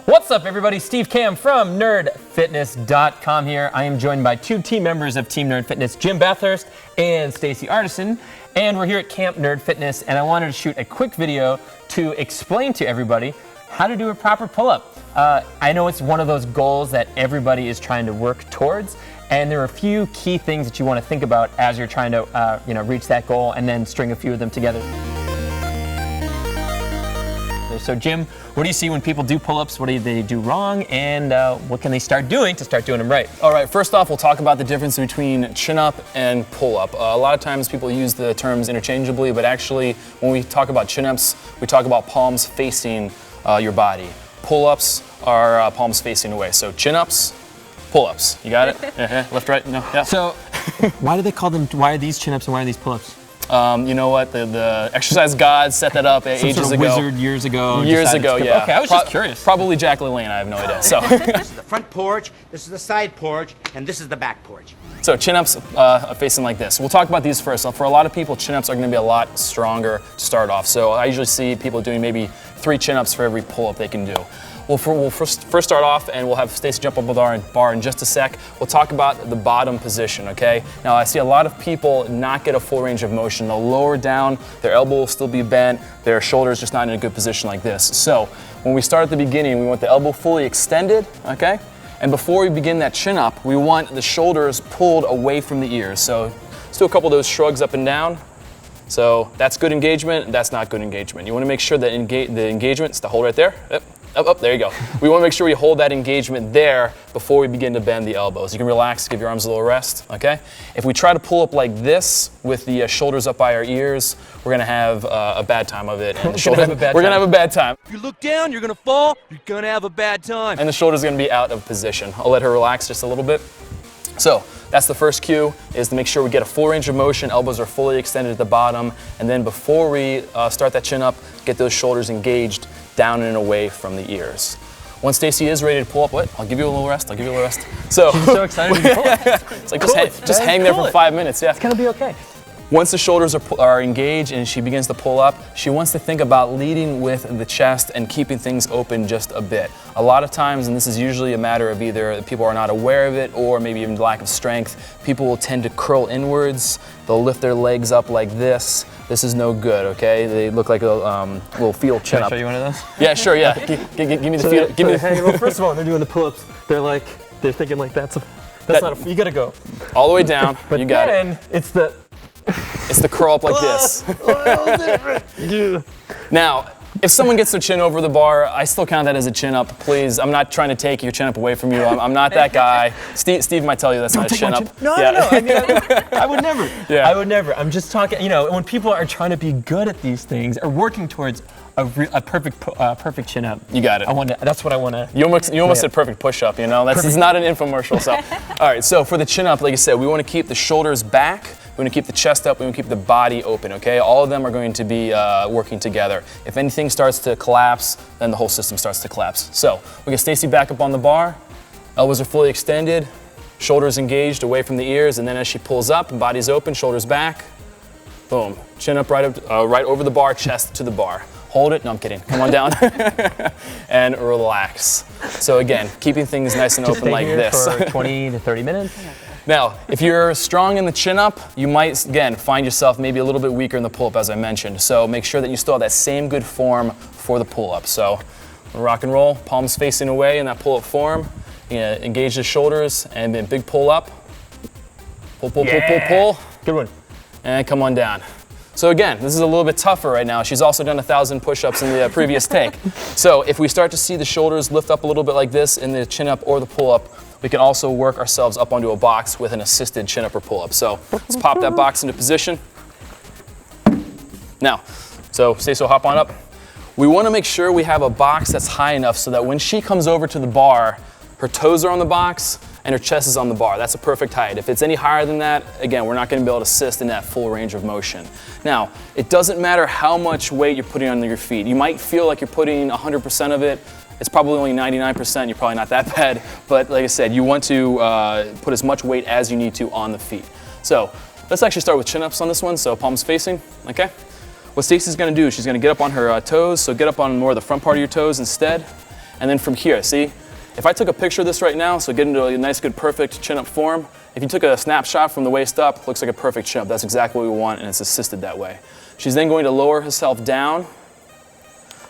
What's up, everybody? Steve Cam from nerdfitness.com here. I am joined by two team members of Team Nerd Fitness, Jim Bathurst and Stacy Artisan. And we're here at Camp Nerd Fitness, and I wanted to shoot a quick video to explain to everybody how to do a proper pull-up. I know it's one of those goals that everybody is trying to work towards, and there are a few key things that you want to think about as you're trying to reach that goal and then string a few of them together. So Jim, what do you see when people do pull-ups? What do they do wrong, and what can they start doing to start doing them right? All right, first off, we'll talk about the difference between chin-up and pull-up. A lot of times people use the terms interchangeably, but actually when we talk about chin-ups, we talk about palms facing your body. Pull-ups are palms facing away. So chin-ups, pull-ups. You got it? Left, right, no, yeah. So why do they call them, why are these chin-ups and why are these pull-ups? You know what? The exercise gods set that up ages ago. Wizard years ago. Yeah. Okay, I was just curious. Probably Jack LaLanne. I have no idea. So. This is the front porch. This is the side porch, and this is the back porch. So chin-ups are facing like this. We'll talk about these first. So for a lot of people, chin-ups are going to be a lot stronger to start off. So I usually see people doing maybe 3 chin-ups for every pull-up they can do. We'll first start off, and we'll have Stacy jump up with our bar in just a sec. We'll talk about the bottom position, okay? Now, I see a lot of people not get a full range of motion. They'll lower down, their elbow will still be bent, their shoulder's just not in a good position like this. So, when we start at the beginning, we want the elbow fully extended, okay? And before we begin that chin up, we want the shoulders pulled away from the ears. So, let's do a couple of those shrugs up and down. So, that's good engagement, that's not good engagement. You want to make sure that the engagement is to hold right there. Yep. Up, there you go. We want to make sure we hold that engagement there before we begin to bend the elbows. You can relax, give your arms a little rest, okay? If we try to pull up like this with the shoulders up by our ears, we're going to have a bad time of it. And we're going to have a bad time. If you look down, you're going to fall, you're going to have a bad time. And the shoulder's going to be out of position. I'll let her relax just a little bit. So that's the first cue, is to make sure we get a full range of motion, elbows are fully extended at the bottom, and then before we start that chin up, get those shoulders engaged down and away from the ears. Once Stacy is ready to pull up, I'll give you a little rest, So, she's so excited to pull up. It's like, just hang there for 5 minutes, yeah. It's gonna be okay. Once the shoulders are engaged and she begins to pull up, she wants to think about leading with the chest and keeping things open just a bit. A lot of times, and this is usually a matter of either people are not aware of it or maybe even lack of strength, people will tend to curl inwards. They'll lift their legs up like this. This is no good, okay? They look like a little fetal chin up. Can I show you one of those? Yeah, sure, yeah. Give me the fetal. Well, first of all, when they're doing the pull-ups, they're thinking like that's not a, you gotta go. All the way down, but you got it. It's the curl up like this. Now, if someone gets their chin over the bar, I still count that as a chin up. Please, I'm not trying to take your chin up away from you. I'm not that guy. Steve might tell you that's not a chin up. No. I mean, I would never. Yeah. I would never. I'm just talking. When people are trying to be good at these things or working towards a perfect chin up. You got it. That's what I want to. You almost said perfect push up. This is not an infomercial. So, all right. So for the chin up, like I said, we want to keep the shoulders back. We want to keep the chest up, we want to keep the body open, okay? All of them are going to be working together. If anything starts to collapse, then the whole system starts to collapse. So, we get Stacy back up on the bar, elbows are fully extended, shoulders engaged away from the ears, and then as she pulls up, body's open, shoulders back, boom. Chin up right over the bar, chest to the bar. Hold it, no I'm kidding, come on down, and relax. So again, keeping things nice and open like this. For 20 to 30 minutes. Now, if you're strong in the chin up, you might, again, find yourself maybe a little bit weaker in the pull-up, as I mentioned. So make sure that you still have that same good form for the pull-up. So rock and roll, palms facing away in that pull-up form. Engage the shoulders, and then big pull-up. Pull. Good one. And come on down. So again, this is a little bit tougher right now. She's also done 1,000 push-ups in the previous take. So if we start to see the shoulders lift up a little bit like this in the chin-up or the pull-up, we can also work ourselves up onto a box with an assisted chin-up or pull-up. So let's pop that box into position. Now, so Stacey will hop on up. We want to make sure we have a box that's high enough so that when she comes over to the bar, her toes are on the box and her chest is on the bar. That's a perfect height. If it's any higher than that, again, we're not going to be able to assist in that full range of motion. Now, it doesn't matter how much weight you're putting on your feet. You might feel like you're putting 100% of it. It's probably only 99%, you're probably not that bad, but like I said, you want to put as much weight as you need to on the feet. So let's actually start with chin-ups on this one, so palms facing, okay? What Stacey's gonna do, she's gonna get up on her toes, so get up on more of the front part of your toes instead, And then from here, see, if I took a picture of this right now, so get into a nice, good, perfect chin-up form, if you took a snapshot from the waist up, looks like a perfect chin-up. That's exactly what we want, and it's assisted that way. She's then going to lower herself down.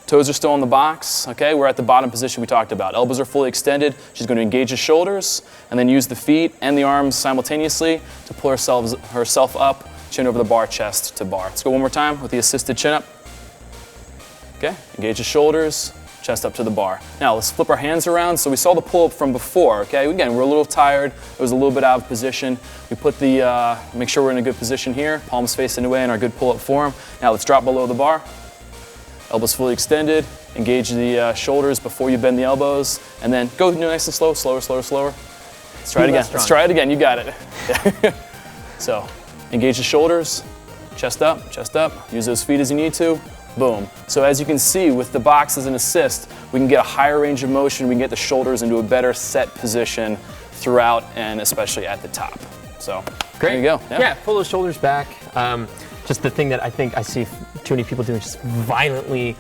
Toes are still in the box, okay? We're at the bottom position we talked about. Elbows are fully extended. She's going to engage the shoulders and then use the feet and the arms simultaneously to pull herself up, chin over the bar, chest to bar. Let's go one more time with the assisted chin up. Okay, engage the shoulders, chest up to the bar. Now let's flip our hands around. So we saw the pull-up from before, okay? Again, we're a little tired. It was a little bit out of position. We put the, make sure we're in a good position here. Palms facing away in our good pull-up form. Now let's drop below the bar. Elbows fully extended. Engage the shoulders before you bend the elbows. And then go nice and slow, slower, slower, slower. Let's try it again. Let's try it again. You got it. So engage the shoulders, chest up, use those feet as you need to, boom. So as you can see, with the box as an assist, we can get a higher range of motion, we can get the shoulders into a better set position throughout and especially at the top. So Great. There you go. Yeah, pull those shoulders back. Just the thing that I think I see too many people doing, just violently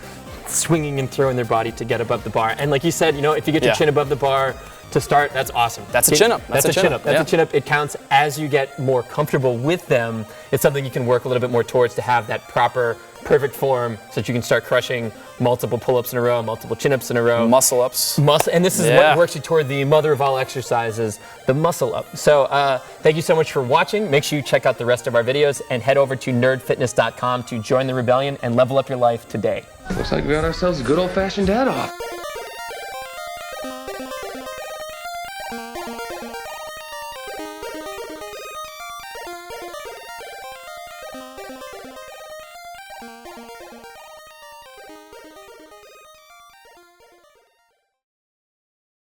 swinging and throwing their body to get above the bar. And like you said, you know, if you get your chin above the bar to start, that's awesome. That's a chin up. That's a chin up. That's a chin up. It counts as you get more comfortable with them. It's something you can work a little bit more towards to have that proper, perfect form so that you can start crushing multiple pull-ups in a row, multiple chin-ups in a row. Muscle ups. And this is what works you toward the mother of all exercises, the muscle up. So thank you so much for watching. Make sure you check out the rest of our videos and head over to nerdfitness.com to join the rebellion and level up your life today. Looks like we got ourselves a good old-fashioned dad off.